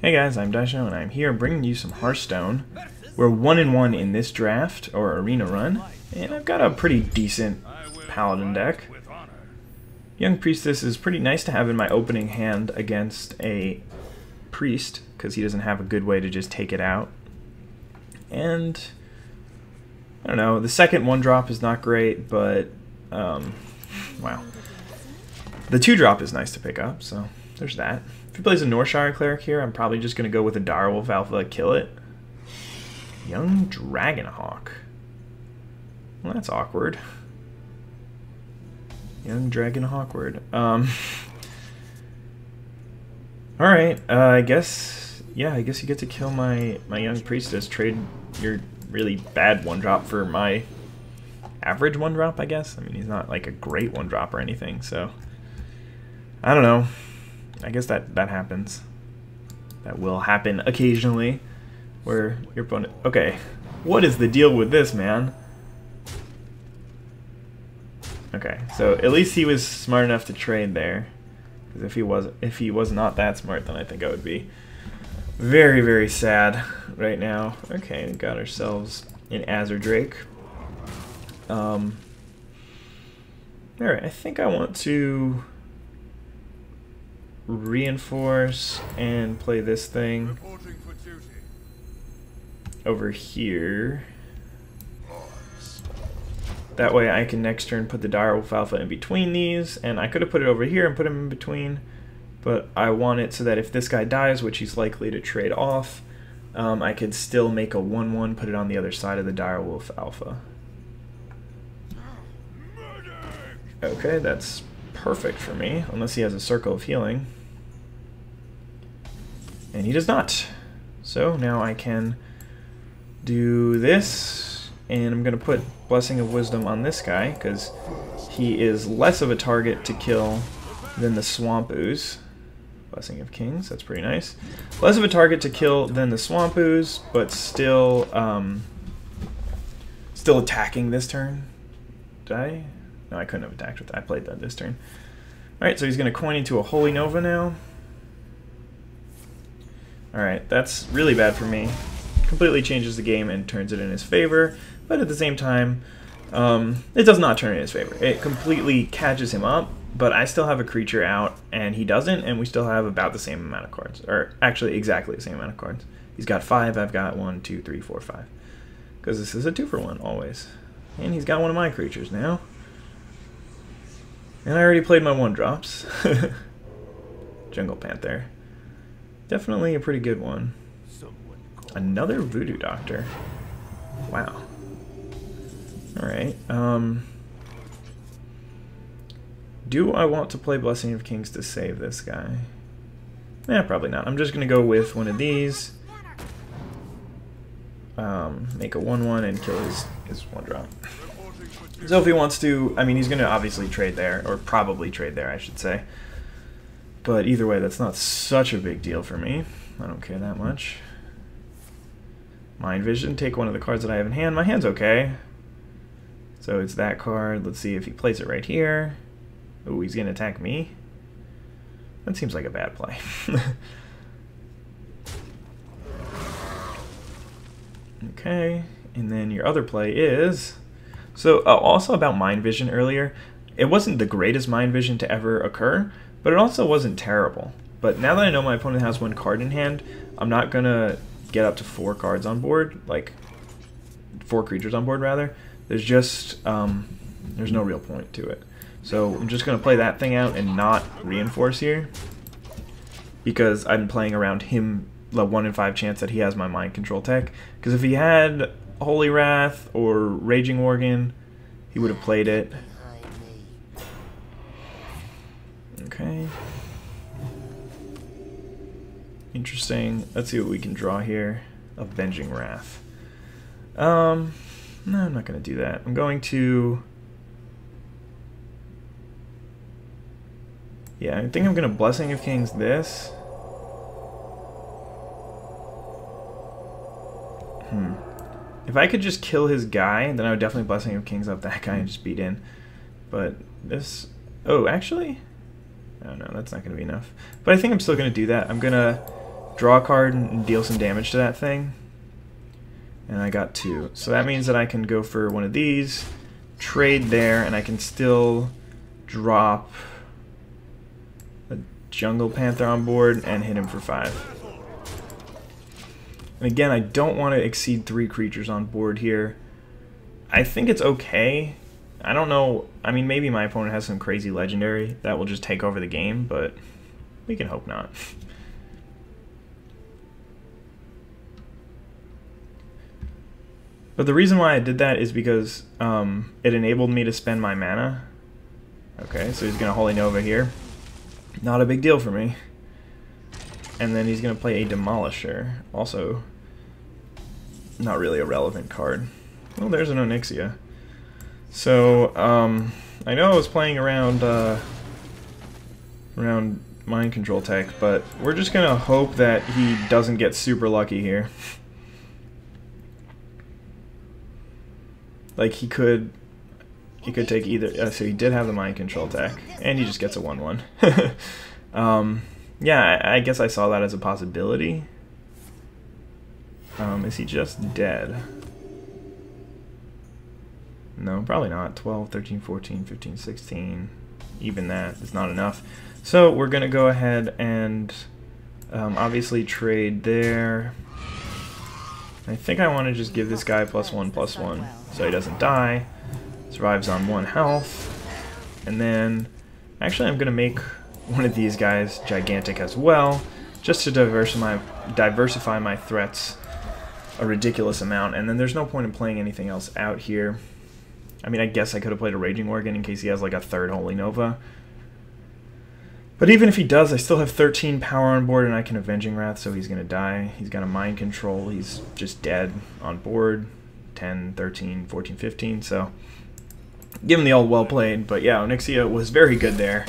Hey guys, I'm Daisho and I'm here bringing you some Hearthstone. We're 1-1 in this draft, or arena run, and I've got a pretty decent Paladin deck. Young Priestess is pretty nice to have in my opening hand against a Priest, because he doesn't have a good way to just take it out. And, I don't know, the second 1-drop is not great, but, wow. The 2-drop is nice to pick up, so there's that. If he plays a Northshire Cleric here, I'm probably just going to go with a Direwolf Alpha, kill it. Young Dragonhawk. Well, that's awkward. Young Dragonhawkward. Alright, I guess you get to kill my Young Priestess. Trade your really bad 1-drop for my average 1-drop, I guess. I mean, he's not like a great 1-drop or anything, so I don't know. I guess that happens. That will happen occasionally, where your opponent... Okay, what is the deal with this, man? Okay, so at least he was smart enough to trade there. Because if he was not that smart, then I think I would be very, very sad right now. Okay, we got ourselves an Azure Drake. Alright, I think I want to reinforce and play this thing over here. That way I can next turn put the Direwolf Alpha in between these, and I could have put it over here and put him in between, but I want it so that if this guy dies, which he's likely to trade off, I could still make a 1-1, put it on the other side of the Direwolf Alpha. Okay, that's perfect for me, unless he has a Circle of Healing. And he does not. So now I can do this, and I'm going to put Blessing of Wisdom on this guy, because he is less of a target to kill than the Swamp Ooze. Blessing of Kings, that's pretty nice. Less of a target to kill than the Swamp Ooze, but still, still attacking this turn. Did I? No, I couldn't have attacked with that. I played that this turn. Alright, so he's going to coin into a Holy Nova now. Alright, that's really bad for me. Completely changes the game and turns it in his favor, but at the same time, it does not turn in his favor. It completely catches him up, but I still have a creature out, and he doesn't, and we still have about the same amount of cards. Or, actually, exactly the same amount of cards. He's got 5, I've got 1, 2, 3, 4, 5. Because this is a 2-for-1, always. And he's got one of my creatures now. And I already played my 1-drops. Jungle Panther. Definitely a pretty good one. Another Voodoo Doctor. Wow. Alright. Do I want to play Blessing of Kings to save this guy? Eh, probably not. I'm just going to go with one of these. Make a 1-1 and kill his 1-drop. So if he wants to, I mean, he's going to obviously trade there, or probably trade there, I should say. But either way, that's not such a big deal for me. I don't care that much. Mind Vision, take one of the cards that I have in hand. My hand's okay. So it's that card. Let's see if he plays it right here. Ooh, he's going to attack me. That seems like a bad play. Okay, and then your other play is... So, also about Mind Vision earlier, it wasn't the greatest Mind Vision to ever occur, but it also wasn't terrible. But now that I know my opponent has 1 card in hand, I'm not going to get up to 4 cards on board, like 4 creatures on board rather. There's just, there's no real point to it. So I'm just going to play that thing out and not reinforce here, because I'm playing around him, the 1 in 5 chance that he has my mind control tech. Because if he had Holy Wrath or Raging Organ, he would have played it. Okay. Interesting. Let's see what we can draw here. Avenging Wrath. No, I'm not going to do that. I'm going to... Yeah, I think I'm going to Blessing of Kings this. If I could just kill his guy, then I would definitely Blessing of Kings up that guy and just beat in. But this... Oh, actually? Oh no, that's not going to be enough. But I think I'm still going to do that. I'm going to draw a card and deal some damage to that thing. And I got 2. So that means that I can go for one of these, trade there, and I can still drop a Jungle Panther on board and hit him for 5. And again, I don't want to exceed 3 creatures on board here. I think it's okay. I don't know. I mean, maybe my opponent has some crazy legendary that will just take over the game, but we can hope not. But the reason why I did that is because it enabled me to spend my mana. Okay, so he's going to Holy Nova here. Not a big deal for me. And then he's going to play a Demolisher. Also, not really a relevant card. Well, there's an Onyxia. So, I know I was playing around Mind Control tech, but we're just going to hope that he doesn't get super lucky here. Like, he could take either. So he did have the Mind Control tech, and he just gets a 1/1. Yeah, I guess I saw that as a possibility. Is he just dead? No, probably not. 12, 13, 14, 15, 16. Even that is not enough. So we're going to go ahead and obviously trade there. I think I want to just give this guy +1/+1 so he doesn't die. Survives on 1 health. And then, actually I'm going to make one of these guys gigantic as well, just to diversify my threats a ridiculous amount. And then there's no point in playing anything else out here. I mean, I guess I could have played a Raging Organ in case he has like a 3rd Holy Nova. But even if he does, I still have 13 power on board and I can Avenging Wrath, so he's going to die. He's got a Mind Control. He's just dead on board. 10, 13, 14, 15. So give him the old well played. But yeah, Onyxia was very good there.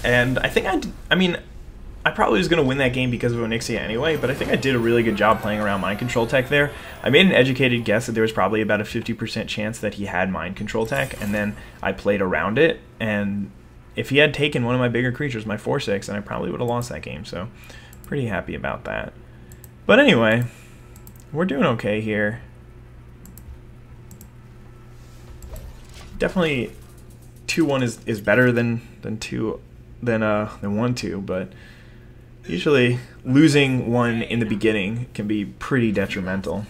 And I think I probably was going to win that game because of Onyxia anyway, but I think I did a really good job playing around Mind Control tech there. I made an educated guess that there was probably about a 50% chance that he had Mind Control tech, and then I played around it, and if he had taken one of my bigger creatures, my 4/6, then I probably would have lost that game, so pretty happy about that. But anyway, we're doing okay here. Definitely 2-1 is better than 1-2, but usually losing 1 in the beginning can be pretty detrimental.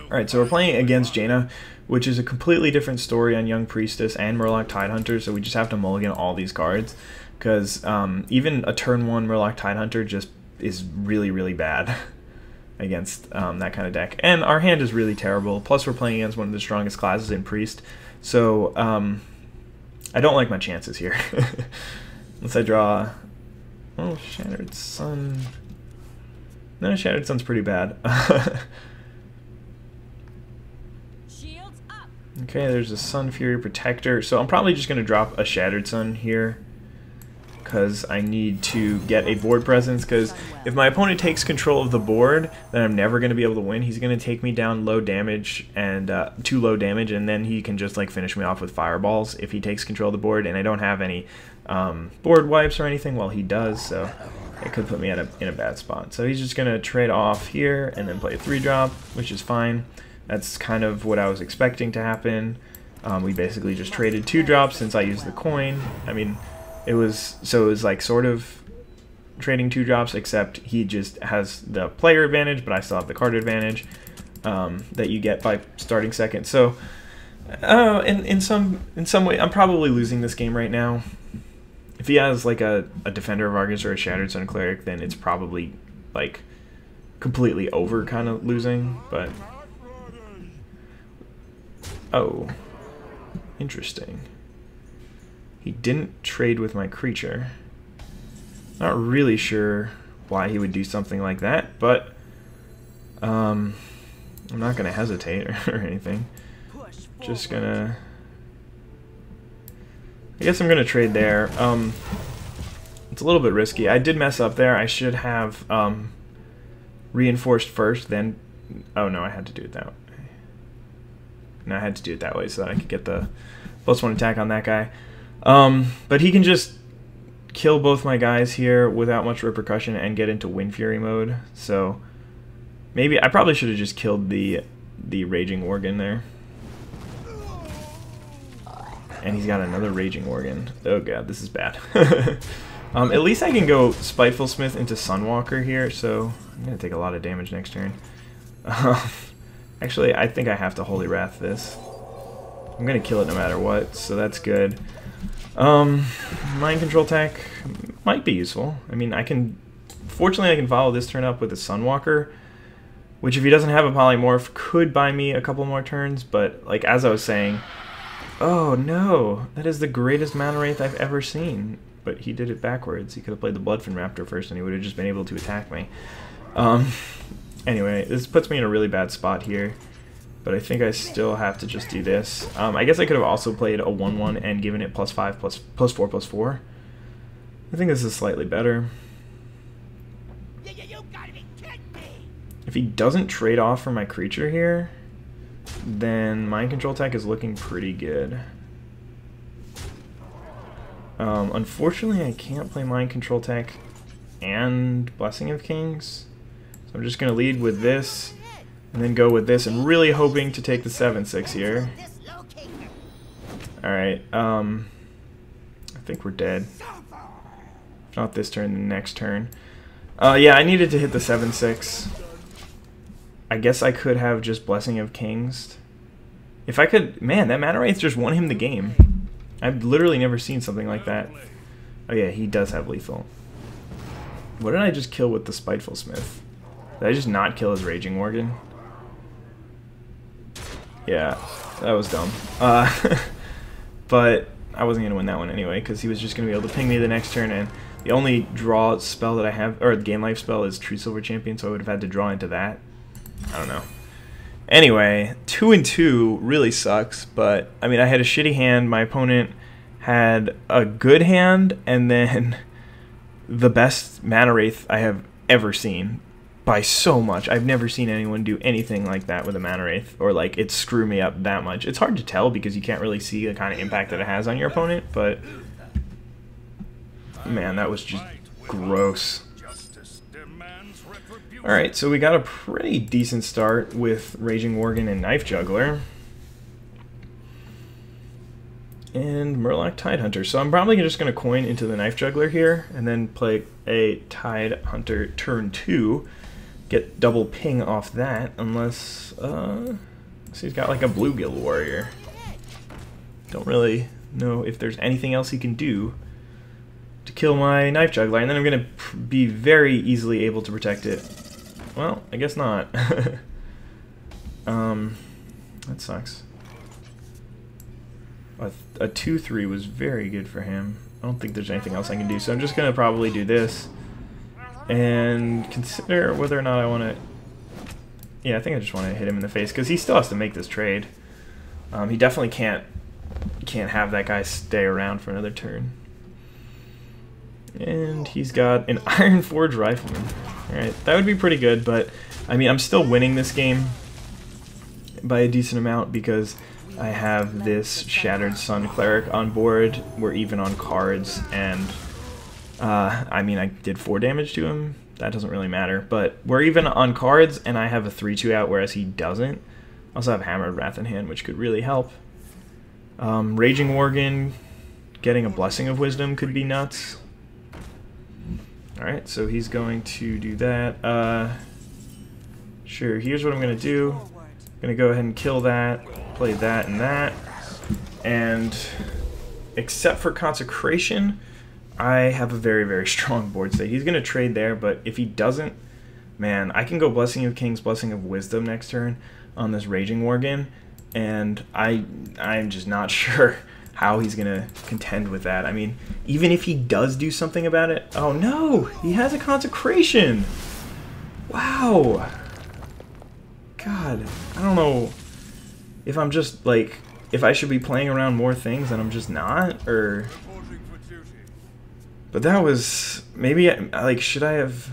Alright, so we're playing against Jaina, which is a completely different story on Young Priestess and Murloc Tidehunter, so we just have to mulligan all these cards, because even a turn 1 Murloc Tidehunter just is really, really bad against that kind of deck. And our hand is really terrible, plus we're playing against one of the strongest classes in Priest, so I don't like my chances here. Unless I draw... Oh, Shattered Sun. No, Shattered Sun's pretty bad. Okay, there's a Sun Fury Protector. So I'm probably just going to drop a Shattered Sun here, because I need to get a board presence, because if my opponent takes control of the board, then I'm never going to be able to win. He's going to take me down low damage, and too low damage, and then he can just like finish me off with fireballs if he takes control of the board, and I don't have any board wipes or anything. Well, he does, so it could put me in a bad spot. So he's just going to trade off here and then play a 3-drop, which is fine. That's kind of what I was expecting to happen. We basically just traded 2 drops since I used the coin. I mean, it was like sort of trading 2 drops, except he just has the player advantage, but I still have the card advantage that you get by starting second. So in some way, I'm probably losing this game right now. If he has like a Defender of Argus or a Shattered Sun Cleric, then it's probably like completely over kind of losing, but oh, interesting. He didn't trade with my creature. Not really sure why he would do something like that, but I'm not gonna hesitate or anything. Just gonna... I guess I'm gonna trade there. It's a little bit risky. I did mess up there. I should have reinforced first, then... Oh no, I had to do it that way. No, I had to do it that way so that I could get the +1 attack on that guy. But he can just kill both my guys here without much repercussion and get into Wind Fury mode. So maybe I probably should have just killed the Raging Worgen there. And he's got another Raging Worgen. Oh god, this is bad. At least I can go Spiteful Smith into Sunwalker here, so I'm going to take a lot of damage next turn. Actually, I think I have to Holy Wrath this. I'm going to kill it no matter what, so that's good. Mind Control Tech might be useful. I mean, fortunately I can follow this turn up with a Sunwalker, which if he doesn't have a Polymorph could buy me a couple more turns, but like as I was saying, oh no, that is the greatest Mana Wraith I've ever seen. But he did it backwards. He could have played the Bloodfin Raptor first and he would have just been able to attack me. Anyway, this puts me in a really bad spot here. But I think I still have to just do this. I guess I could have also played a 1/1 and given it +5, +4/+4. I think this is slightly better. If he doesn't trade off for my creature here, then Mind Control Tech is looking pretty good. Unfortunately, I can't play Mind Control Tech and Blessing of Kings. So I'm just going to lead with this, and then go with this, and really hoping to take the 7/6 here. Alright, I think we're dead. If not this turn, the next turn. Yeah, I needed to hit the 7/6. I guess I could have just Blessing of Kings. If I could... Man, that Mana Wraith just won him the game. I've literally never seen something like that. Oh yeah, he does have lethal. What did I just kill with the Spiteful Smith? Did I just not kill his Raging Worgen? Yeah, that was dumb. But I wasn't going to win that one anyway, because he was just going to be able to ping me the next turn, and the only draw spell that I have, or the Game Life spell, is True Silver Champion, so I would have had to draw into that. I don't know. Anyway, 2-2 really sucks, but I mean, I had a shitty hand. My opponent had a good hand, and then the best Mana Wraith I have ever seen by so much. I've never seen anyone do anything like that with a Mana Wraith, or like it screw me up that much. It's hard to tell because you can't really see the kind of impact that it has on your opponent, but man, that was just gross. Alright, so we got a pretty decent start with Raging Worgen and Knife Juggler. And Murloc Tidehunter. So I'm probably just going to coin into the Knife Juggler here, and then play a Tidehunter turn 2. Get double ping off that, unless so he's got like a Bluegill Warrior. Don't really know if there's anything else he can do to kill my Knife Juggler, and then I'm going to be very easily able to protect it. Well, I guess not. That sucks. A 2/3 was very good for him. I don't think there's anything else I can do, so I'm just going to probably do this and consider whether or not I want to... Yeah, I think I just want to hit him in the face, because he still has to make this trade. He definitely can't have that guy stay around for another turn. And he's got an Iron Forge Rifleman. Alright, that would be pretty good, but I mean, I'm still winning this game by a decent amount because I have this Shattered Sun Cleric on board. We're even on cards, and I mean, I did 4 damage to him. That doesn't really matter, but we're even on cards, and I have a 3/2 out, whereas he doesn't. I also have Hammered Wrath in hand, which could really help. Raging Worgen getting a Blessing of Wisdom could be nuts. Alright, so he's going to do that. Sure, here's what I'm going to do. I'm going to go ahead and kill that, play that and that. And except for Consecration, I have a very, very strong board state. He's going to trade there, but if he doesn't, man, I can go Blessing of Kings, Blessing of Wisdom next turn on this Raging Worgen, and I'm just not sure how he's going to contend with that. I mean, even if he does do something about it... Oh, no! He has a Consecration! Wow! God, I don't know if I'm just, like... If I should be playing around more things and I'm just not, or... But that was... Maybe, like, should I have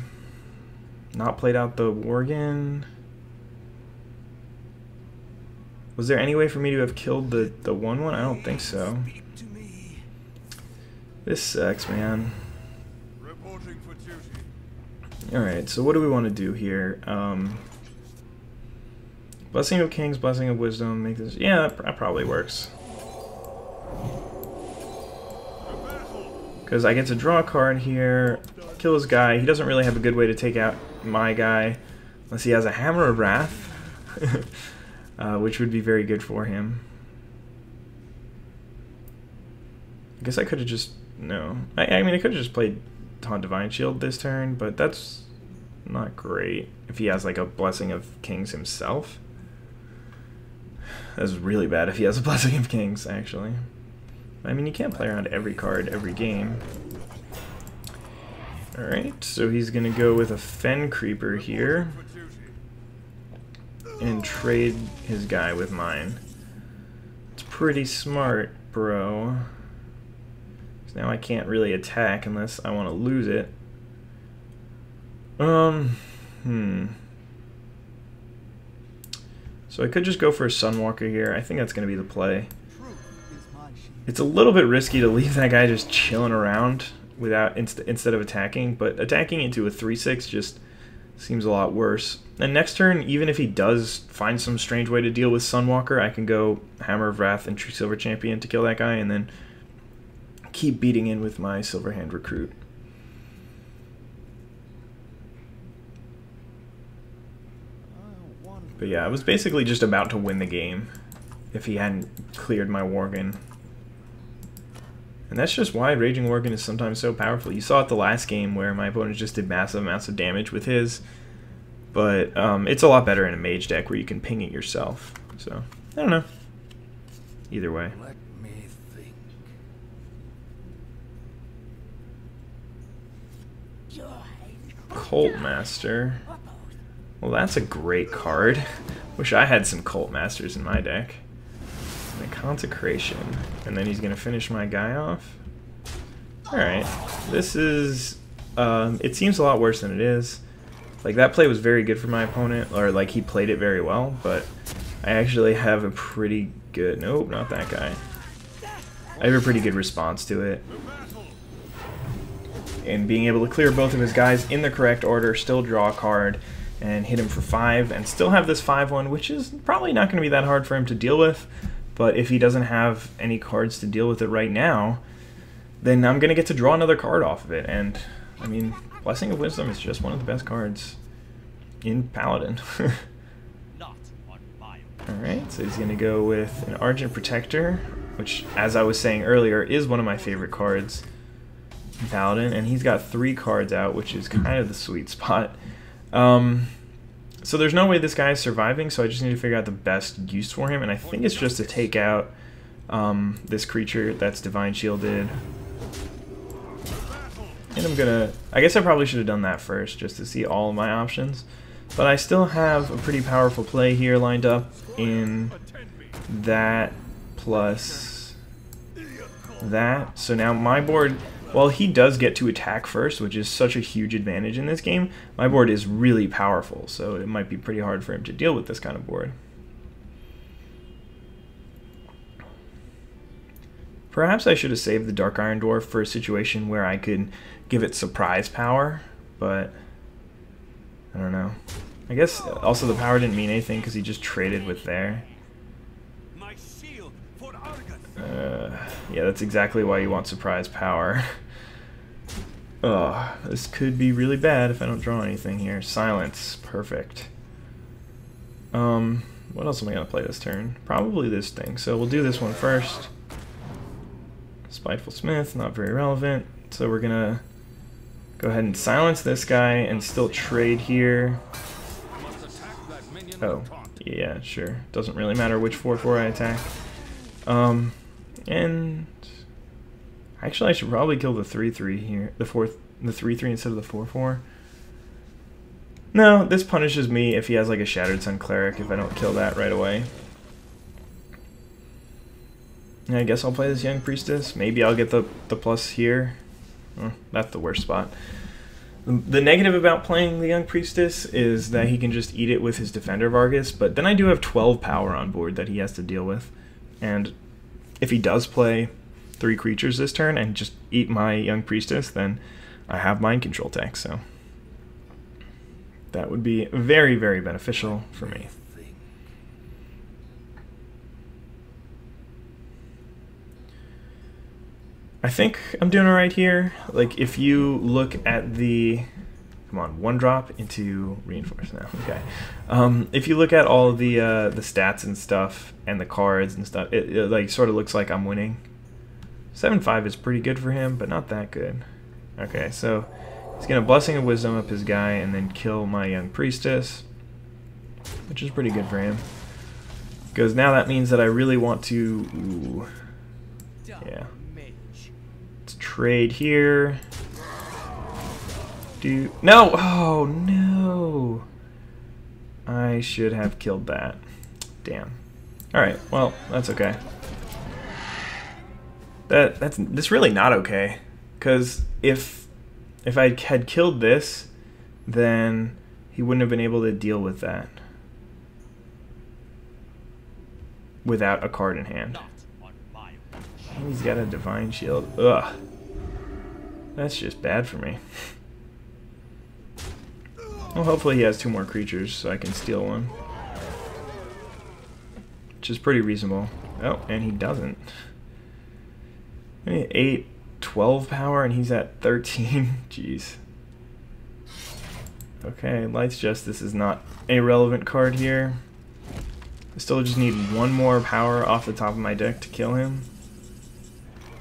not played out the Worgen? Was there any way for me to have killed the 1/1? I don't think so. This sucks, man. Alright, so what do we want to do here? Blessing of Kings, Blessing of Wisdom, make this... Yeah, that probably works. Because I get to draw a card here, kill his guy. He doesn't really have a good way to take out my guy, unless he has a Hammer of Wrath, which would be very good for him. I guess I could have just... No. I mean, I could have just played Taunt Divine Shield this turn, but that's not great if he has like a Blessing of Kings himself. That's really bad if he has a Blessing of Kings, actually. I mean, you can't play around every card every game. Alright, so he's going to go with a Fen Creeper here and trade his guy with mine. It's pretty smart, bro. So now I can't really attack unless I want to lose it. So I could just go for a Sunwalker here. I think that's going to be the play. It's a little bit risky to leave that guy just chilling around without instead of attacking, but attacking into a 3/6 just seems a lot worse. And next turn, even if he does find some strange way to deal with Sunwalker, I can go Hammer of Wrath and True Silver Champion to kill that guy, and then keep beating in with my Silverhand Recruit. But yeah, I was basically just about to win the game if he hadn't cleared my Worgen. And that's just why Raging Worgen is sometimes so powerful. You saw it the last game where my opponent just did massive amounts of damage with his. But it's a lot better in a mage deck where you can ping it yourself. So, I don't know. Either way. Let me think. Cult Master. Well, that's a great card. Wish I had some Cult Masters in my deck. And a Consecration. And then he's going to finish my guy off. Alright. This is... it seems a lot worse than it is. Like, that play was very good for my opponent. Or, like, he played it very well. But I actually have a pretty good... Nope, not that guy. I have a pretty good response to it. And being able to clear both of his guys in the correct order, still draw a card, and hit him for 5, and still have this 5/1, which is probably not going to be that hard for him to deal with. But if he doesn't have any cards to deal with it right now, then I'm going to get to draw another card off of it. And, I mean, Blessing of Wisdom is just one of the best cards in Paladin. Alright, so he's going to go with an Argent Protector, which, as I was saying earlier, is one of my favorite cards in Paladin. And he's got 3 cards out, which is kind of the sweet spot. So there's no way this guy is surviving, so I just need to figure out the best use for him, and I think it's just to take out this creature that's Divine Shielded. And I'm gonna... I guess I probably should have done that first, just to see all of my options. But I still have a pretty powerful play here lined up in that plus that. So now my board... While he does get to attack first, which is such a huge advantage in this game, my board is really powerful, so it might be pretty hard for him to deal with this kind of board. Perhaps I should have saved the Dark Iron Dwarf for a situation where I could give it surprise power, but I don't know. I guess also the power didn't mean anything because he just traded with there. Yeah, that's exactly why you want surprise power. Oh, this could be really bad if I don't draw anything here. Silence, perfect. What else am I gonna play this turn? Probably this thing. So we'll do this one first. Spiteful Smith, not very relevant. So we're gonna go ahead and silence this guy and still trade here. Oh, yeah, sure. Doesn't really matter which 4/4 I attack. And actually, I should probably kill the 3/3 here, the 3/3 instead of the 4/4. No, this punishes me if he has like a Shattered Sun Cleric if I don't kill that right away. And I guess I'll play this Young Priestess. Maybe I'll get the plus here. Oh, that's the worst spot. The negative about playing the Young Priestess is that he can just eat it with his Defender Vargas, but then I do have 12 power on board that he has to deal with. And if he does play 3 creatures this turn and just eat my Young Priestess, then I have Mind Control tech, so That would be very, very beneficial for me. I think I'm doing alright here. Like, if you look at the... Come on, 1 drop into reinforce now. Okay. If you look at all of the stats and stuff, and the cards and stuff, it like sort of looks like I'm winning. 7-5 is pretty good for him, but not that good. Okay, so he's gonna Blessing of Wisdom up his guy and then kill my Young Priestess, which is pretty good for him. Because now that means that I really want to... Ooh, yeah. Let's trade here. No! Oh, no! I should have killed that. Damn. Alright, well, that's okay. That's really not okay. Because if I had killed this, then he wouldn't have been able to deal with that. Without a card in hand. And he's got a Divine Shield. Ugh. That's just bad for me. Well, hopefully he has 2 more creatures so I can steal one. Which is pretty reasonable. Oh, and he doesn't. 8, 12 power, and he's at 13. Jeez. Okay, Light's Justice is not a relevant card here. I still just need 1 more power off the top of my deck to kill him.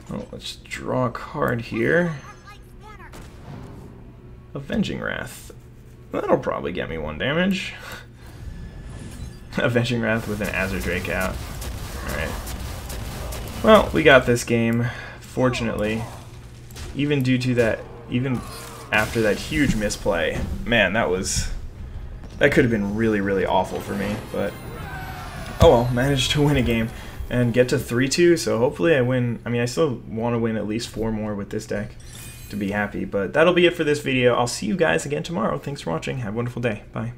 Well, let's draw a card here. Avenging Wrath. That'll probably get me 1 damage. Avenging Wrath with an Azure Drake out. Alright. Well, we got this game, fortunately. Even due to that, even after that huge misplay. Man, that could have been really, really awful for me, but oh well, managed to win a game and get to 3-2, so hopefully I win. I mean, I still want to win at least 4 more with this deck to be happy, but that'll be it for this video. I'll see you guys again tomorrow. Thanks for watching. Have a wonderful day. Bye.